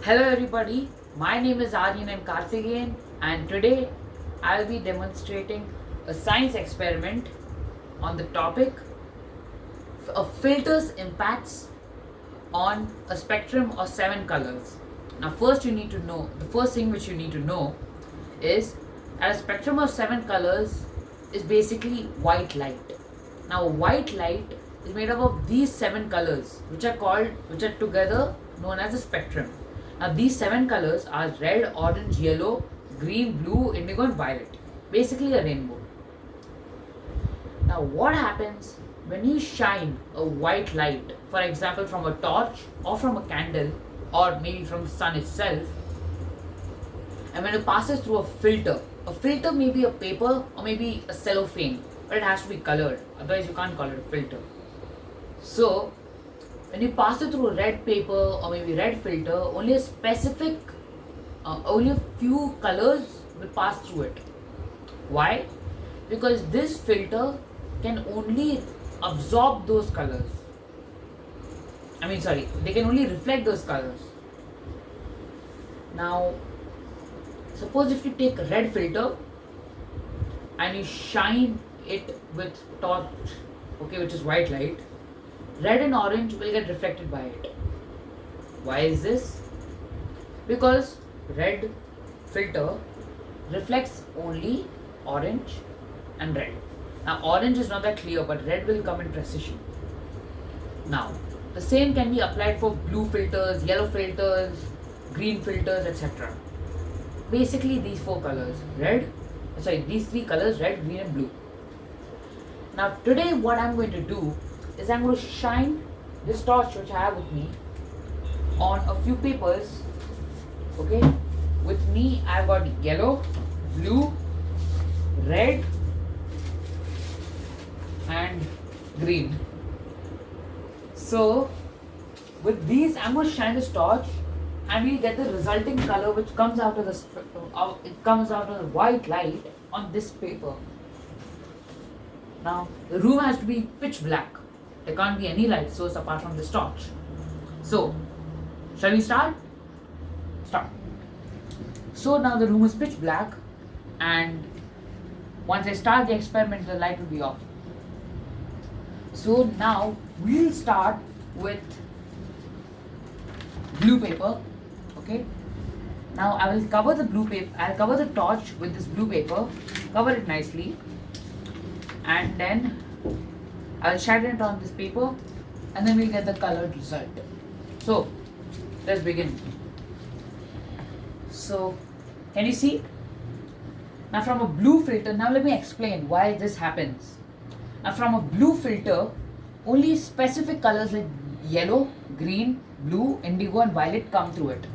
Hello everybody, my name is Aryan and Karthikeyan, and today I'll be demonstrating a science experiment on the topic of filters impacts on a spectrum of 7 colors. Now the first thing which you need to know is that a spectrum of 7 colors is basically white light. Now white light is made up of these 7 colors which are together known as a spectrum. Now these 7 colors are red, orange, yellow, green, blue, indigo and violet. Basically a rainbow. Now what happens when you shine a white light, for example from a torch or from a candle or maybe from the sun itself, and when it passes through a filter may be a paper or maybe a cellophane, but it has to be colored, otherwise you can't call it a filter. So when you pass it through a red paper or maybe red filter, only a few colors will pass through it. Why? Because this filter can only absorb those colors. They can only reflect those colors. Now, suppose if you take a red filter and you shine it with torch, which is white light, red and orange will get reflected by it. Why is this? Because red filter reflects only orange and red. Now orange is not that clear, but red will come in precision. Now the same can be applied for blue filters, yellow filters, green filters, etc. Basically these these 3 colors, red, green and blue. Now today what I'm going to do is I'm going to shine this torch which I have with me on a few papers. Okay, with me I've got yellow, blue, red and green. So with these I'm going to shine this torch and we'll get the resulting color which comes out of the white light on this paper. Now the room has to be pitch black. There can't be any light source apart from this torch. So shall we start? Start. So now the room is pitch black, and once I start the experiment the light will be off. So now we'll start with blue paper. Okay, now I will cover the blue paper, I'll cover the torch with this blue paper, cover it nicely, and then I'll shine it on this paper and then we'll get the colored result. So let's begin. So can you see? Now from a blue filter, now let me explain why this happens. Now from a blue filter, only specific colors like yellow, green, blue, indigo and violet come through it.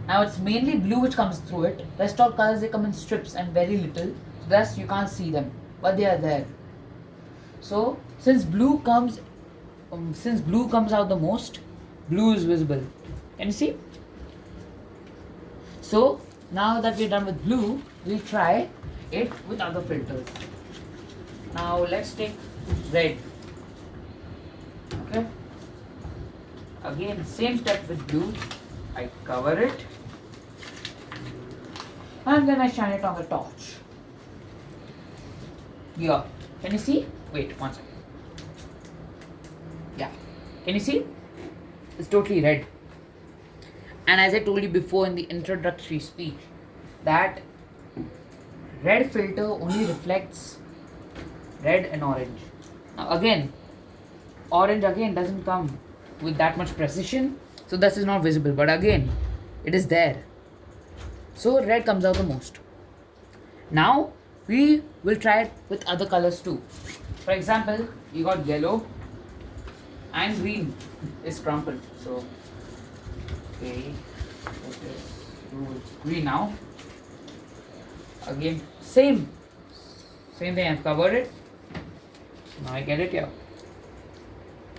Now it's mainly blue which comes through it. Rest of colors they come in strips and very little. Thus you can't see them, but they are there. So since blue comes out the most, blue is visible. Can you see? So now that we're done with blue, we'll try it with other filters. Now let's take red. Okay. Again, same step with blue. I cover it and then I shine it on the torch. Yeah. Can you see? Wait, one second. Yeah. Can you see? It's totally red. And as I told you before in the introductory speech, that red filter only reflects red and orange. Now again, orange again doesn't come with that much precision, so this is not visible, but again it is there. So red comes out the most. Now we will try it with other colors too. For example, you got yellow and green is crumpled. So okay, let us do green now. Again, same thing, I've covered it. Now I get it here.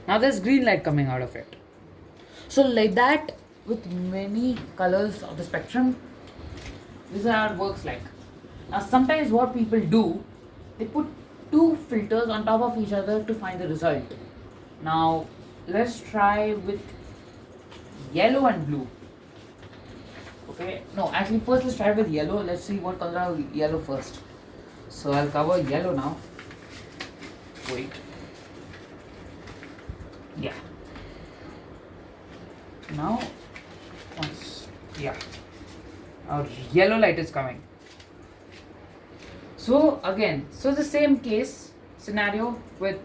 Now there's green light coming out of it. So like that with many colors of the spectrum, this is how it works like. Now sometimes what people do, they put 2 filters on top of each other to find the result. Now let's try with yellow and blue. Okay, no, actually first let's start with yellow. Let's see what color are yellow first. So I'll cover yellow now. Wait. Yeah. Now, yeah, our yellow light is coming. So again, so the same case scenario with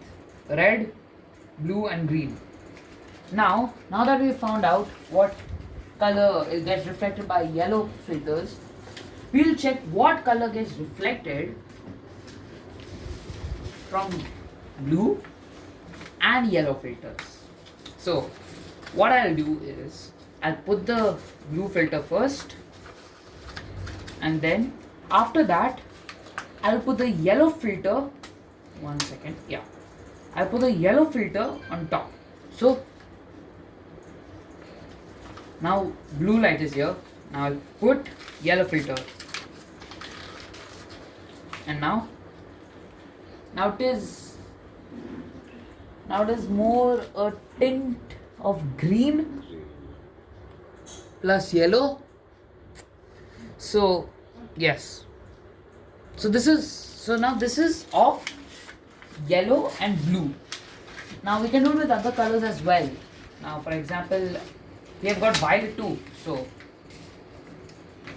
red, blue and green. Now that we found out what color gets reflected by yellow filters, we'll check what color gets reflected from blue and yellow filters. So what I'll do is I'll put the blue filter first, and then after that I'll put the yellow filter. One second, yeah, I'll put the yellow filter on top. So now blue light is here. Now I'll put yellow filter, and now it is more a tint of green plus yellow. So yes, so now this is of yellow and blue. Now we can do it with other colors as well. Now for example, we have got violet too, so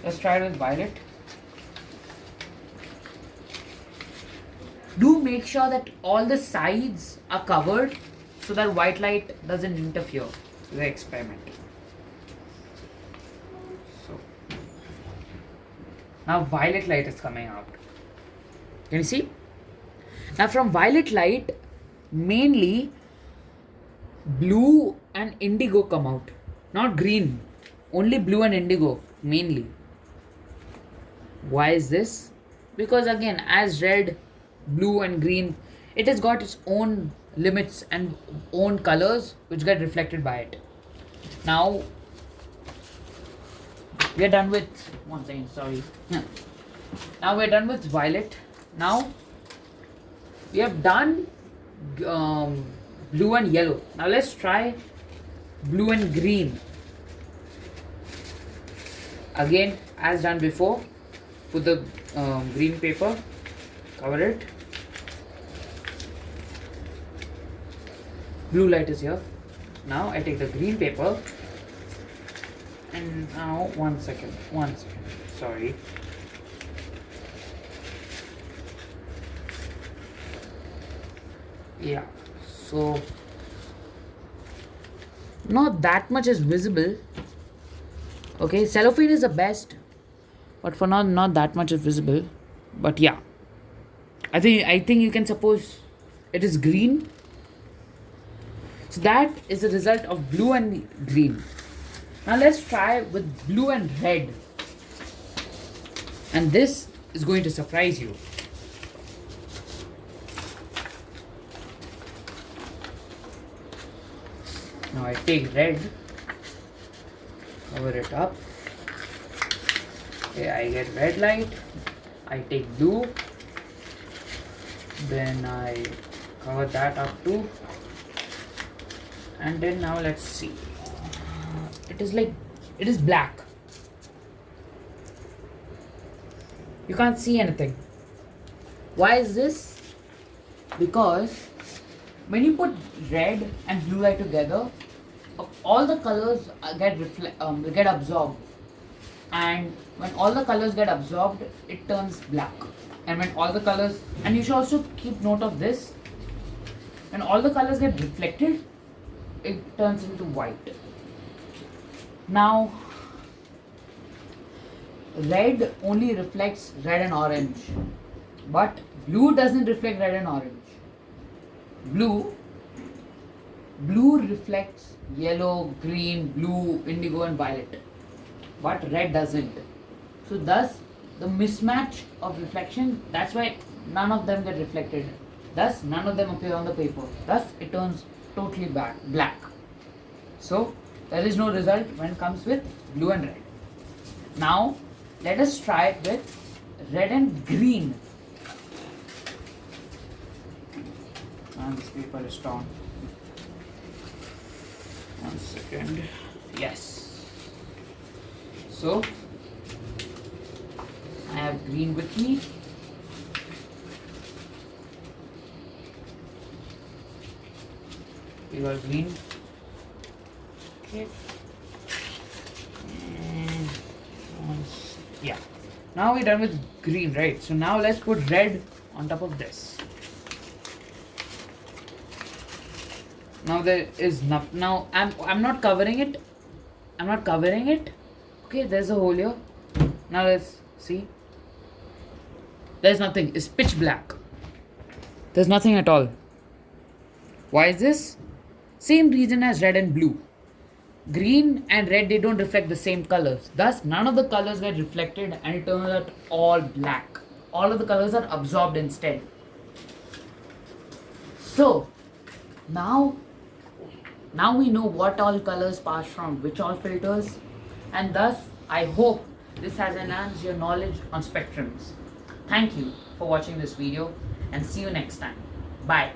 let's try it with violet. Do make sure that all the sides are covered so that white light doesn't interfere with the experiment. So now violet light is coming out. Can you see? Now from violet light, mainly blue and indigo come out, not green. Only blue and indigo mainly. Why is this? Because again, as red, blue and green, it has got its own limits and own colors which get reflected by it. Now we are done with one second, sorry. Now we are done with violet. Now we have done blue and yellow. Now let's try blue and green. Again, as done before, put the green paper, cover it. Blue light is here. Now I take the green paper, and now one second, sorry. Yeah, so not that much is visible. Okay, cellophane is the best, but for now not that much is visible. But yeah, I think you can suppose it is green. So that is the result of blue and green. Now let's try with blue and red, and this is going to surprise you. Now I take red, cover it up. Okay, I get red light. I take blue, then I cover that up too, and then now let's see. It is black. You can't see anything. Why is this? Because when you put red and blue light together, all the colors get absorbed, and when all the colors get absorbed, it turns black. And when all the colors, and you should also keep note of this, when all the colors get reflected, it turns into white. Now red only reflects red and orange, but blue doesn't reflect red and orange. Blue reflects yellow, green, blue, indigo and violet, but red doesn't. So thus the mismatch of reflection, that's why none of them get reflected, thus none of them appear on the paper, thus it turns totally black. So there is no result when it comes with blue and red. Now let us try it with red and green. And this paper is torn. 1 second. Yes. So green with me. We got green. Okay. Yeah. Now we're done with green, right? So now let's put red on top of this. Now there is not. Now I'm not covering it. I'm not covering it. Okay, there's a hole here. Now let's see. There's nothing. It's pitch black. There's nothing at all. Why is this? Same reason as red and blue. Green and red, they don't reflect the same colors. Thus, none of the colors get reflected and it turns out all black. All of the colors are absorbed instead. So, now we know what all colors pass from which all filters, and thus I hope this has enhanced your knowledge on spectrums. Thank you for watching this video and see you next time. Bye.